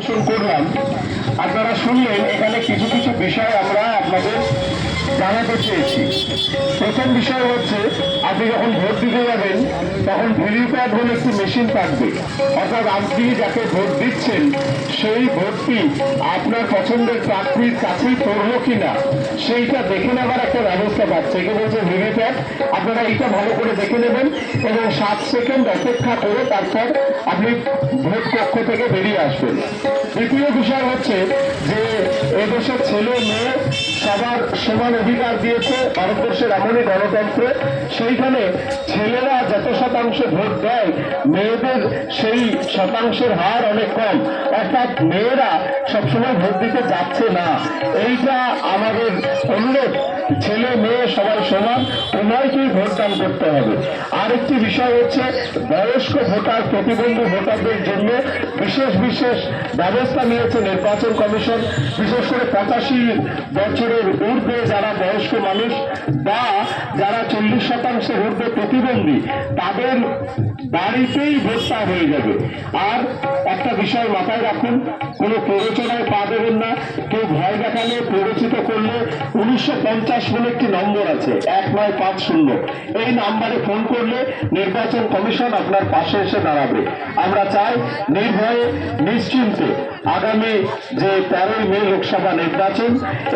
নির্বাচন করলাম, আপনারা শুনলেন এখানে কিছু কিছু বিষয় আমরা আপনাদের জানাতে চেয়েছি। প্রথম বিষয় হচ্ছে, আপনি যখন ভোট দিতে যাবেন তখন ভিভিপ্যাট বলে একটি মেশিন থাকবে, অর্থাৎ আপনি যাকে ভোট দিচ্ছেন সেই ভোটটি আপনার পছন্দের প্রার্থীর কাছেই পড়লো কিনা সেইটা দেখে নেবার একটা ব্যবস্থা পাচ্ছে, একে বলছে ভিভিপ্যাট। আপনারা এইটা ভালো করে দেখে নেবেন এবং 7 সেকেন্ড অপেক্ষা করে তারপর আপনি ভোট কক্ষ থেকে বেরিয়ে আসবেন। দ্বিতীয় বিষয় হচ্ছে যে এদেশের ছেলে মেয়ে সবার সমান অধিকার দিয়েছে ভারতবর্ষের এমনই গণতন্ত্রে, সেইখানে ছেলেরা যত শতাংশ ভোট দেয় মেয়েদের সেই শতাংশের হার অনেক কম, অর্থাৎ মেয়েরা সবসময় ভোট দিতে যাচ্ছে না। এইটা আমাদের অনুরোধ, ছেলে মেয়ে সবাই সমান, উভয়কেই ভোটদান করতে হবে। আরেকটি বিষয় হচ্ছে বয়স্ক ভোটার, প্রতিবন্ধী ভোটারদের জন্য বিশেষ বিশেষ ব্যবস্থা নিয়েছে নির্বাচন কমিশন। বিশেষ করে 85 বছরের ঊর্ধ্বে যারা বয়স্ক মানুষ বা যারা 40% ঊর্ধ্বে প্রতিবন্ধী, তাদের বাড়িতেই ভোটটা হয়ে যাবে। আর একটা বিষয় মাথায় রাখুন, কোনো প্ররোচনায় পা দেবেন না। কেউ ভয় দেখালে, প্ররোচিত করলে 1950 বলে একটি নম্বর আছে, 1950, এই নাম্বারে ফোন করলে নির্বাচন কমিশন আপনার পাশে এসে দাঁড়াবে। আমরা চাই নির্ভয়ে নিশ্চিন্তে আগামী যে 13 মে লোকসভা নির্বাচন,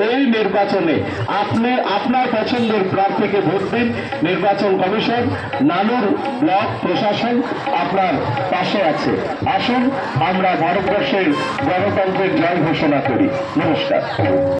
এই নির্বাচনে আপনি আপনার পছন্দের প্রার্থীকে ভোট দিন। নির্বাচন কমিশন, নানুর ব্লক প্রশাসন আপনার পাশে আছে। আসুন আমরা ভারতবর্ষের গণতন্ত্রের জয় ঘোষণা করি। নমস্কার।